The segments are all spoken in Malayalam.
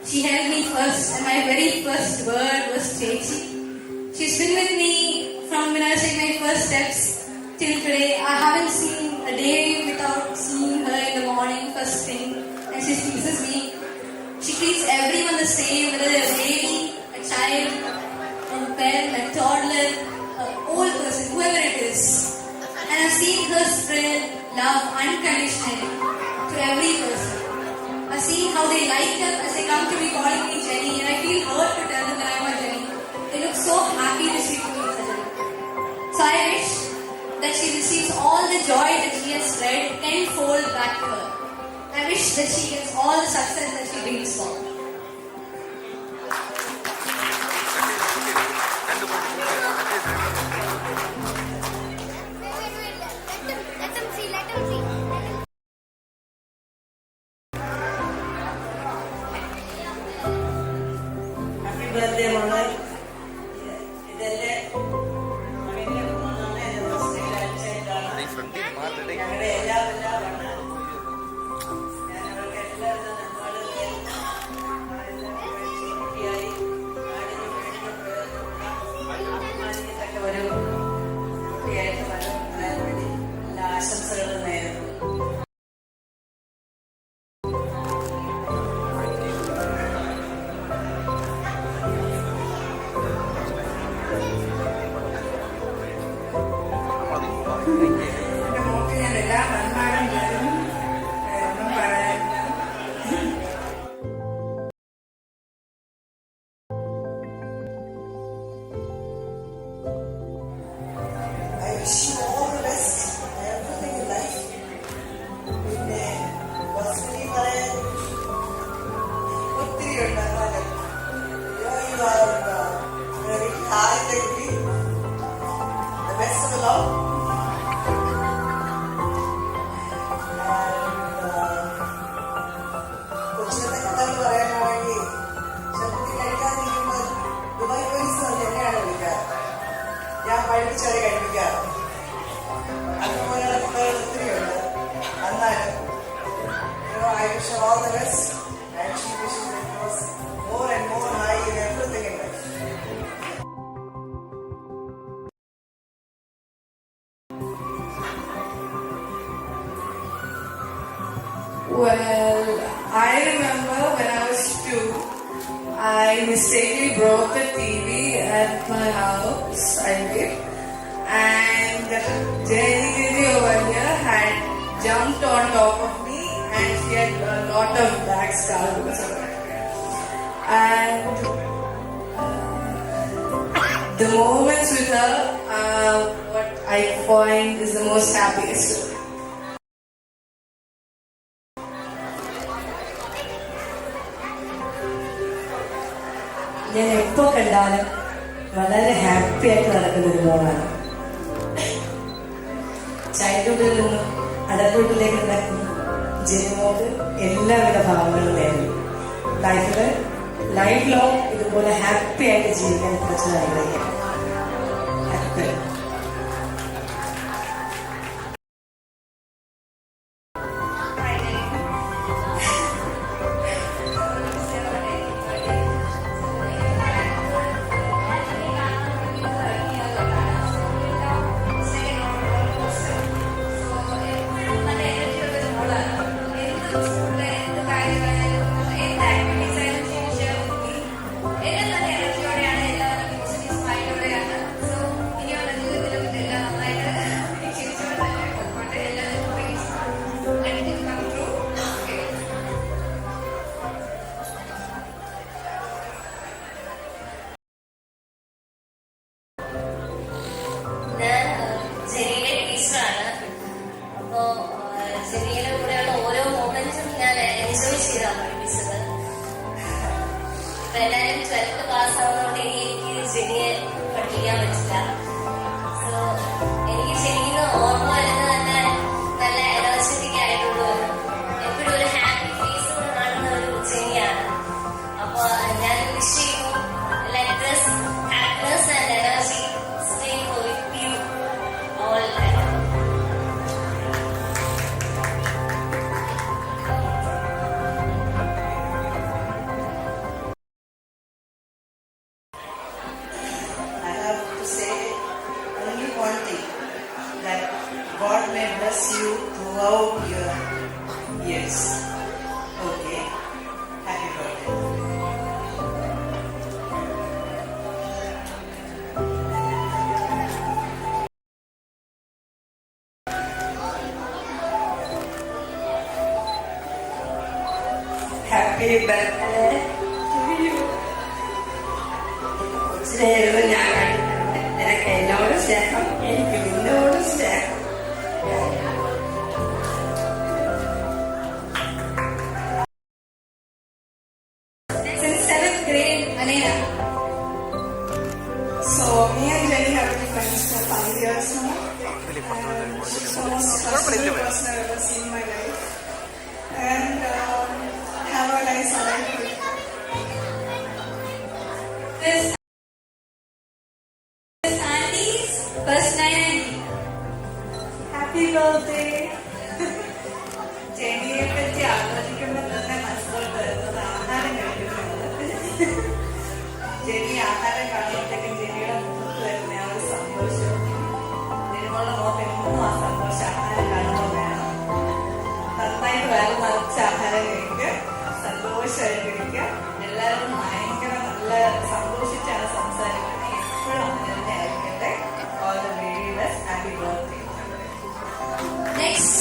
She held me first, and my very first word was Chechi. She's been with me from when I was taking my first steps till today. I haven't seen a day without seeing her in the morning, first thing, and she teases me. She treats everyone the same, whether they're a baby, a child, a parent, a toddler, an old person, whoever it is. And I've seen her spread love unconditionally to every person. I've seen how they light up as they come to me calling me Jenny, and I feel hurt to tell them that I'm a Jenny. They look so happy to speak to me as a Jenny. So I wish that she receives all the joy that she has spread tenfold back to her. I wish that she gets all the success that she brings forward. birthday mother. ഇതെന്റെ ഞങ്ങളുടെ എല്ലാം ഞാൻ അവർക്ക് എല്ലാവരും കുട്ടിയായി നാടിന് ഒരു കുട്ടിയായിട്ട് വളരാൻ വേണ്ടി എല്ലാ ആശംസകളും നേരുന്നു. എന്റെ മോക്ക് ഞാൻ എല്ലാ നന്മകളും തരും. ഒന്നും പറയാനില്ല. I wish you all the best, everything in life. പിന്നെ വസതി പറയാൻ ഒത്തിരി ഉണ്ട്. എന്നാലും you are very high degree, the best of the love. കൊച്ചിനത്തെ കഥകൾ പറയാനാണെങ്കിൽ ചെറുപ്പത്തിൽ കഴിക്കാതിരിക്കുമ്പോൾ ദുബായ് പോലീസ് എന്നെയാണ് വിളിക്കാറ്. ഞാൻ പഠിപ്പിച്ചവരെ കഴിപ്പിക്കാറ്. അതുപോലെയുള്ള കഥകൾ ഒത്തിരിയുണ്ട്. എന്നാലും I wish you all the best, and she wishes it was more and more high in everything in life. Well, I remember when I was 2, I mistakenly broke the TV at my house, I did, and Jenny Didi over here had jumped on top of me and she had a lot of black scars because of it. And the moments with her are what I find is the most happiest. ഞാൻ എപ്പോ കണ്ടാലും വളരെ ഹാപ്പി ആയിട്ട് നടക്കുന്ന ഒരു മോളാണ്. ചൈൽഡ്ഹുഡിൽ നിന്നും അഡൽട്ട്ഹുഡിലേക്ക് നടക്കുന്ന ജനിമോക്ക് എല്ലാവിധ ഭാവങ്ങളും നേടുന്നു. ലൈഫ് ലോങ് ഇതുപോലെ ഹാപ്പി ആയിട്ട് ജീവിക്കാൻ കുറച്ച് ആഗ്രഹിക്കാം. ഹാപ്പി. ജെനിയുടെ കൂടെയുള്ള ഓരോ മൊമെന്റ്സും ഞാൻ എൻജോയ് ചെയ്താണ് പഠിപ്പിച്ചത്. എല്ലാവരും 12th പാസ് ആവുന്നതുകൊണ്ട് എനിക്ക് ജെനിയെ പഠിപ്പിക്കാൻ പറ്റില്ല. സോ എനിക്ക് ജെനിന്ന് ഓർമ്മ വരുന്നത് തന്നെ നല്ല എനർജറ്റിക് ആയിട്ടുള്ള എപ്പോഴും ഒരു ഹാപ്പി ഫേസോട് കാണുന്ന ഒരു ജെനിയാണ്. അപ്പൊ ഞാൻ വിഷ് ചെയ്യുന്നു like this happiness and energy stay with you all time. throughout your years. Okay. Happy birthday. Happy birthday ഞാൻ കണ്ടിട്ടുണ്ട്. നിനക്ക് എന്നോട് സ്നേഹം, എനിക്ക് നിന്നോട് സ്നേഹം. Since 7th grade, Anaya. So me and Jenny have been friends for 5 years now. And she's the most trustworthy person I've ever seen in my life. And have a nice life. This Andy's first name. Happy birthday. ജെനിയെ പറ്റി ആലോചിക്കുമ്പോൾ തന്നെ മനസ്സിലോട്ട് വരുന്നത് ആഹാരം കഴിക്കുന്നത്. ജെനി ആഹാരം കാണുമ്പോഴത്തേക്കും ജെനിയുടെ മുഖത്ത് വരുന്ന ആ ഒരു സന്തോഷം, ജനിമുള്ള മുഖത്ത് എന്നും ആ സന്തോഷം ആഹാരം കാണുമ്പോൾ വേണം. നന്നായിട്ട് വേറെ നിറച്ച് ആഹാരം കഴിക്കുക, സന്തോഷമായിട്ടിരിക്കുക. എല്ലാവരും ഭയങ്കര നല്ല സന്തോഷിച്ചാണ് സംസാരിക്കുന്നത്. എപ്പോഴും അങ്ങനെ തന്നെ ആയിരിക്കട്ടെ. All the very best. Happy birthday. Next,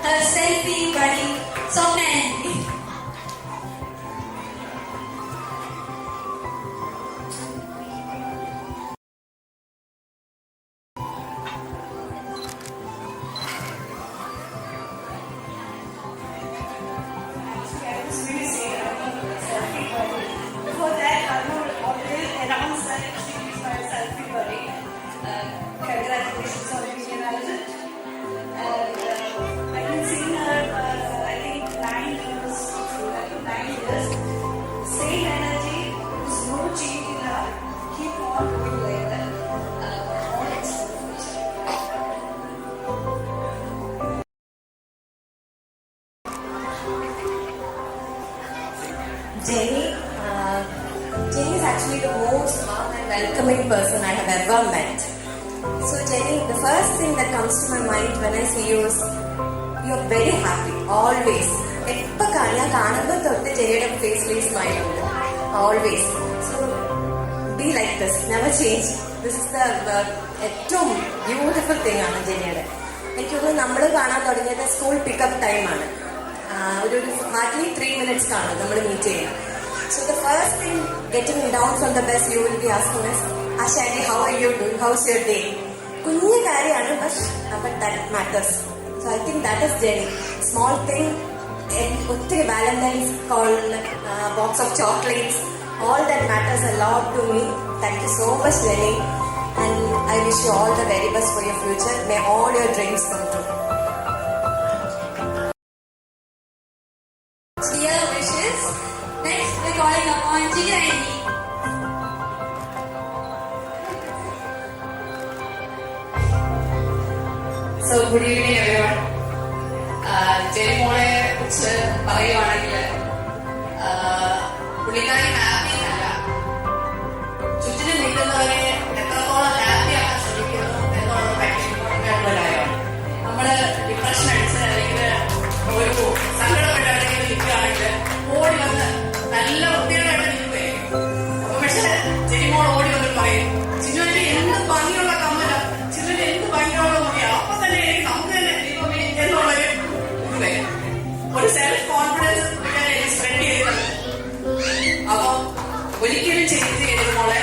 her selfie buddy, Sopna Andy. I was really saying selfie buddy. Before that, Arnold always announced that she is my selfie buddy. Congratulations on being an adult. And I've been seeing her, I think 9 years. Same energy, there's no change in her. Keep on doing like that. All excellent. Jenny is actually the most warm and welcoming person I have ever met. So Jenny, the first thing that comes to my mind when I see you is you're very happy, always. എപ്പോൾ ഞാൻ കാണുമ്പോൾ തൊട്ട് ജെനിയുടെ ഫേസിൽ സ്മൈൽ ഉണ്ട്, always. So be like this, never change. This is the ഏറ്റവും ബ്യൂട്ടിഫുൾ തിങ് ആണ് ജെനിയുടെ. എനിക്ക് തോന്നുന്നു നമ്മൾ കാണാൻ തുടങ്ങിയത് സ്കൂൾ പിക്കപ്പ് ടൈമാണ്. ഒരു ഹാർഡ്ലി 3 minutes കാണും നമ്മൾ മീറ്റ് ചെയ്യുന്നത്. So the first thing, getting down from the bus, you will be asking us, Ashadi, how are you doing? How's your day? കുഞ്ഞു കാര്യമാണ്, but that matters. So I think that is Jenny. Small thing, ഒത്തിരി Valentine's call, box of chocolates, all that matters a lot to me. Thank you so much, Jenny. And I wish you all the very best for your future. May all your dreams come true. Dear wishes. Next, we're calling upon Jigar Andy. So good evening everyone. Jeni മോളെ കുറിച്ച് പറയുവാണെങ്കിൽ പുള്ളിക്കാരി ഹാപ്പി അല്ല, ചുറ്റിനും നിൽക്കുന്നവരെ എത്രത്തോളം ഹാപ്പി ആക്കാൻ ശ്രമിക്കുന്നു എന്നുള്ളത് ഭയങ്കര ഇമ്പോർട്ടൻ്റ് ആയിട്ടുള്ള കാര്യമാണ്. നമ്മള് ഡിപ്രഷൻ അടിച്ച് അല്ലെങ്കിൽ ഒരു സങ്കടപ്പെട്ടാണെങ്കിൽ നിൽക്കുകയാണെങ്കിൽ ഓടി വന്ന് നല്ല വൃത്തികളായിട്ട് നിൽക്കുകയായിരിക്കും. അപ്പൊ പക്ഷെ ജെനിമോൾ ഓടി വന്ന് പറയും, ചിന്നുവിന്റെ എന്ത് ഭംഗിയുള്ള കമ്മല, ചിന്നുവിന്റെ എന്ത് ഭംഗിയുള്ള മുറിയാ, അപ്പൊ തന്നെ എനിക്ക് നമുക്ക് തന്നെ എന്നുള്ളൊരു ഇത് വരും. ഒരു സെൽഫ് കോൺഫിഡൻസ് സ്പ്രെഡ് ചെയ്തിട്ടുണ്ട്. അപ്പൊ ഒരിക്കലും ചേഞ്ച് ചെയ്തത് മോളെ.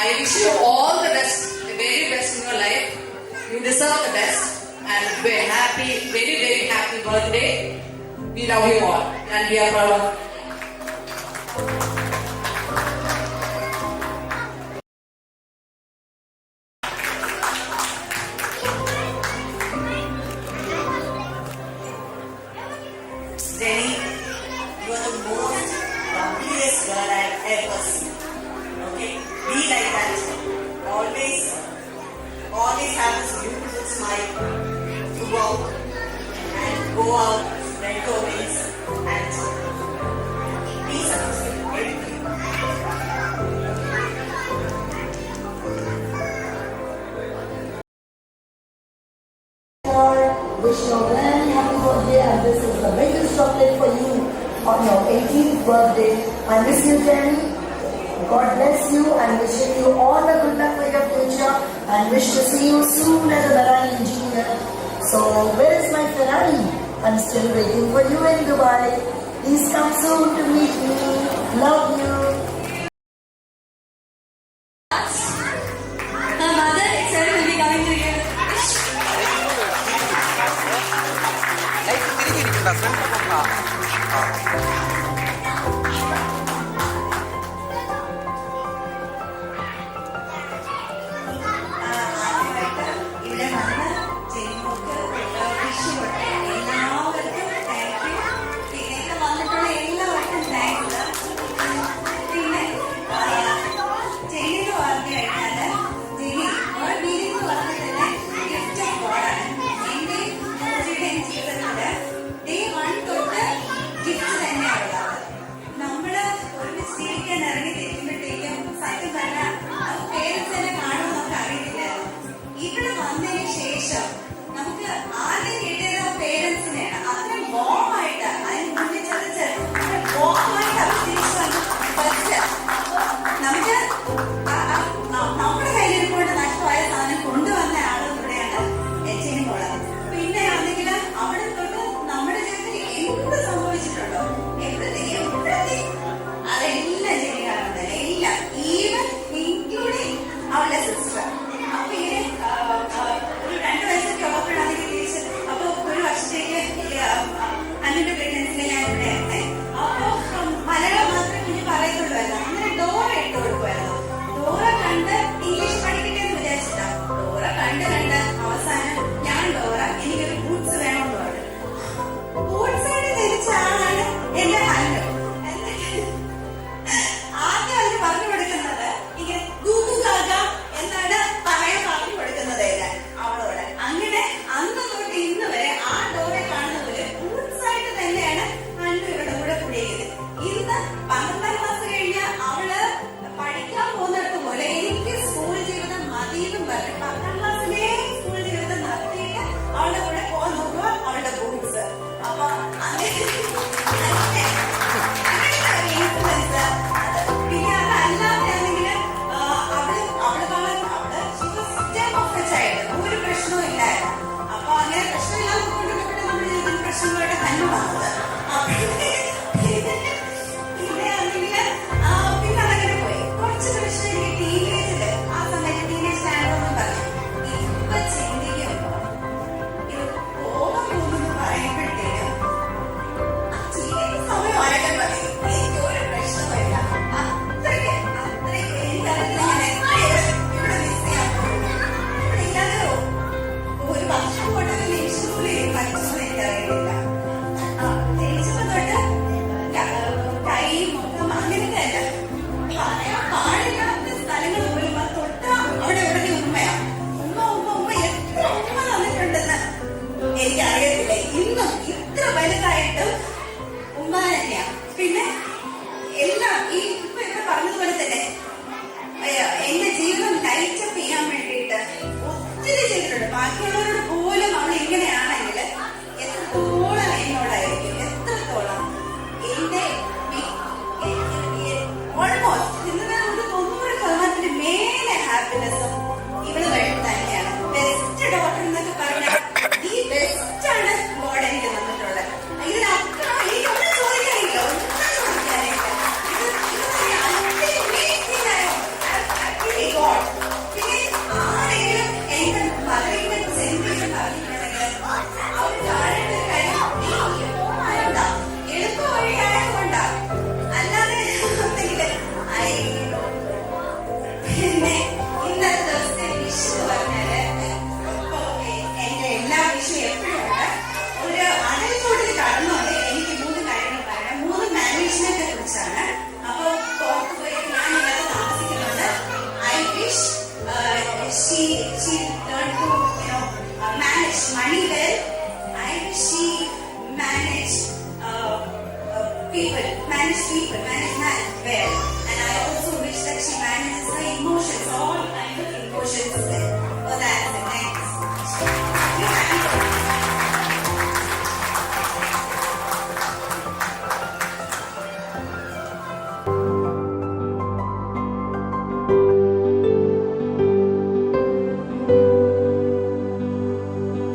I wish you all the best, very best in your life. U deserve the best and happy, very very happy birthday. We love you all and we are proud of you. Jenny, you are the most loveliest girl I have ever seen. Okay? Be like that. Always have this beautiful smile to go out and go out, spread your wings and be successful in everything. For wish you a very happy birthday, and this is the biggest chocolate for you on your 18th birthday. I miss you, Jenny. God bless you, and wishing you all the good luck for your future, and wish to see you soon as a Ferrari engineer. So, where is my Ferrari? I'm still waiting for you in Dubai. Please come soon to meet me. Love you. Her mother itself will be coming to you. Life തിരിഞ്ഞിരിക്കണ്ട ഫ്രണ്ട് ആദ്യമായിട്ട് ഇവിടെ വന്ന് ജനിമോക്ക് വിഷു കൊടുത്ത എല്ലാവർക്കും താങ്ക് യു. പിന്നെ വന്നിട്ടുള്ള എല്ലാവർക്കും താങ്ക്സ്. പിന്നെ ജെനിന്ന് പറഞ്ഞു കഴിഞ്ഞാല് ജെനി വീടെന്ന് പറഞ്ഞാൽ തന്നെ ഗിഫ്റ്റ് ഓഫ് ഗോഡാണ്. എന്റെയും മോജിയുടെയും ജീവിതത്തില് ഡേ 1 തൊട്ട് ഗിഫ്റ്റ് തന്നെയാണുള്ളത്. നമ്മള് ഒരുമിച്ച് ജീവിക്കാൻ ഇറങ്ങി തിരിക്കുമ്പോഴത്തേക്കും സത്യം പറഞ്ഞാൽ പേരൻസിനെ കാണുമെന്ന് നമുക്ക് അറിയില്ലായിരുന്നു. ഇവിടെ വന്നതിന് ശേഷം നമുക്ക് ആദ്യം കിട്ടിയത് ആ പേരൻസിനെയാണ്. അത്രയും ബോമായിട്ട് അതിന് മുന്നിൽ ചതിച്ച് ബോമായിട്ട് അഭിനയിച്ചു ഫസ്റ്റ് നമുക്ക് നമ്മുടെ കയ്യിലിരിക്കൊണ്ട് നഷ്ടമായ സാധനം കൊണ്ടുവന്ന ആളും കൂടെയാണ് എച്ചിന് മോള്. പിന്നെ ആണെങ്കിൽ അവിടെ തൊട്ട് നമ്മുടെ ജീവിതത്തിൽ എന്ത് സംഭവിച്ചിട്ടുണ്ടോ എപ്പോഴത്തേക്ക് അതെല്ലാം ചെയ്യാറുണ്ട്. എല്ലാം ഈവൻ ഇൻക്ലൂഡിങ് അവളുടെ സിസ്റ്റർ. അപ്പൊ ഇങ്ങനെ ഒരു 2 വയസ്സൊക്കെ ഉള്ളപ്പോഴാണ് തിരിച്ച് അപ്പൊ ഒരു വർഷത്തേക്ക് അന്നിന്റെ പ്രഗ്നൻസിനെ ഞാൻ ഇവിടെ ആയിരുന്നേ. അപ്പൊ മലയാളം മാത്രമേ കുഞ്ഞ് പറയത്തുള്ളൂ. അങ്ങനെ ഡോറ ഇട്ട് കൊടുക്കുമായിരുന്നു. ഡോറ കണ്ട് ഇംഗ്ലീഷ് പഠിക്കട്ടെ എന്ന് വിചാരിച്ചിട്ടാ. ഡോറ കണ്ട് അവസാനം ഞാൻ ഡോറ എനിക്കൊരു ബൂട്ട്സ് വേണമെന്ന് പറഞ്ഞു. ബൂട്ട്സ് ആയിട്ട് ധരിച്ച ആളാണ് എന്റെ ഹല്ല്. ആദ്യം അതിന് പറഞ്ഞു കൊടുക്കുന്നത് ഇങ്ങനെ ഗൂഗു ഗാഗ എന്നാണ് പറയാൻ പറഞ്ഞു കൊടുക്കുന്നത് അവളോട്. അങ്ങനെ അന്ന് തൊട്ട് ഇന്ന് വരെ ആ ഡോറെ കാണുന്നത് ബൂട്ട്സ് ആയിട്ട് തന്നെയാണ് അന്നു ഇവരുടെ കൂടെ കൂടിയത്. ഇന്ന് 12ാം ക്ലാസ് കഴിഞ്ഞ അവള് പഠിക്കാൻ പോകുന്നിടത്ത് പോലെ എനിക്ക് സ്കൂൾ ജീവിതം മതിയെന്നും പറഞ്ഞു 10ാം ക്ലാസ്സിലെ സ്കൂൾ ജീവിതം നടത്തിയിട്ട് അവളുടെ കൂടെ പോകാൻ നോക്കുക അവളുടെ ബൂട്ട്സ്. അപ്പൊ പിന്നെ അതല്ലാതെ ആണെങ്കിൽ ഒരു പ്രശ്നവും ഇല്ലായിരുന്നു. അപ്പൊ അങ്ങനെ പ്രശ്നമില്ലാതെ കൊണ്ടുപോയിട്ട് നമ്മുടെ ജീവിതത്തിൽ പ്രശ്നങ്ങളായിട്ട് തന്നെ വന്നത്. പിന്നെ ആണെങ്കിൽ പിന്നെ അതങ്ങനെ പോയി. കുറച്ച് പ്രശ്നം എനിക്ക് ടീനേജില് ആ സമയത്ത് ടീനേജ് സ്റ്റാൻഡൊന്നും പറഞ്ഞു. ഇപ്പൊ ചിന്തിക്കുമ്പോ ഇത് പോകുന്നു പറയുമ്പോഴത്തേക്കും സമയം ആരൊക്കെ മതി. എനിക്ക് ഒരു പ്രശ്നമില്ല. അത്രയ്ക്ക് എനിക്കറിയില്ല ഇവിടെ മിസ് ചെയ്യാൻ പോകുന്നു. ഇവിടെ ഇല്ലാതെ ഒരു വർഷം കൊണ്ടൊരു നിമിഷം പോലും പഠിച്ചെന്ന് എനിക്കറിയില്ല. ജനിച്ചപ്പോ തൊട്ട് കൈ മുഖം അങ്ങനത്തെ അല്ല പറയാൻ പാടില്ലാത്ത സ്ഥലങ്ങൾ പോലും തൊട്ട അവിടെ ഉടനെ ഉമ്മയാണ്. ഉമ്മ എത്ര ഉമ്മ തന്നിട്ടുണ്ടെന്ന് എനിക്കറിയത്തില്ല. ഇന്നും ഇത്ര വലുതായിട്ടും ഉമ്മ തന്നെയാണ്. പിന്നെ എല്ലാം ഈ ഇപ്പൊ ഇവിടെ പറഞ്ഞതുപോലെ തന്നെ എന്റെ ജീവിതം ലൈറ്റപ്പ് ചെയ്യാൻ വേണ്ടിയിട്ട് ഒത്തിരി ചെയ്തിട്ടുണ്ട്. ബാക്കിയുള്ളവരോട് പോലും അവൾ ഇങ്ങനെയാണെങ്കിൽ എത്രത്തോളം എന്നോടായിരിക്കും. എത്രത്തോളം എന്റെ ഓൾമോസ്റ്റ് ഇന്നലെ ഒരു 90% മേലെ ഹാപ്പിനെസ്സും ഇവള് വേണ്ടി തന്നെയാണ്. ബെസ്റ്റ് ഡോക്ടർ എന്നൊക്കെ പറഞ്ഞാൽ ഈ ബെസ്റ്റ് ആണ് ഗോഡ് എനിക്ക് തന്നിട്ടുള്ളത്. ഇതിനപ്പുറം എനിക്കൊന്നും ചോദിക്കാനില്ല. ഒന്നും ചോദിക്കാനില്ല. പിന്നെ ആരെങ്കിലും എന്റെ മകളുടെ സെന്റിമെന്റ് പറഞ്ഞിട്ടുണ്ടെങ്കിൽ അവർ താഴെ കാര്യം എളുപ്പ വഴിയായതുകൊണ്ടാ. അല്ലാതെ പിന്നെ ഇന്നത്തെ ദിവസത്തെ വിഷു പറഞ്ഞാല് എന്റെ എല്ലാ വിഷു എപ്പോഴും ഉണ്ട്. ഒരു അടൽക്കൂടിൽ കടന്നുകൊണ്ട് എനിക്ക് 3 കാര്യങ്ങൾ പറയാം. 3 മാനേജ്മെന്റിനെ കുറിച്ചാണ്. അപ്പൊ പുറത്ത് പോയി ഞാൻ ഇവിടെ താമസിക്കുന്നുണ്ട്. I wish she learned to manage money well. I wish she manage people well. And I also wish that she manages her emotions, all kinds of emotions.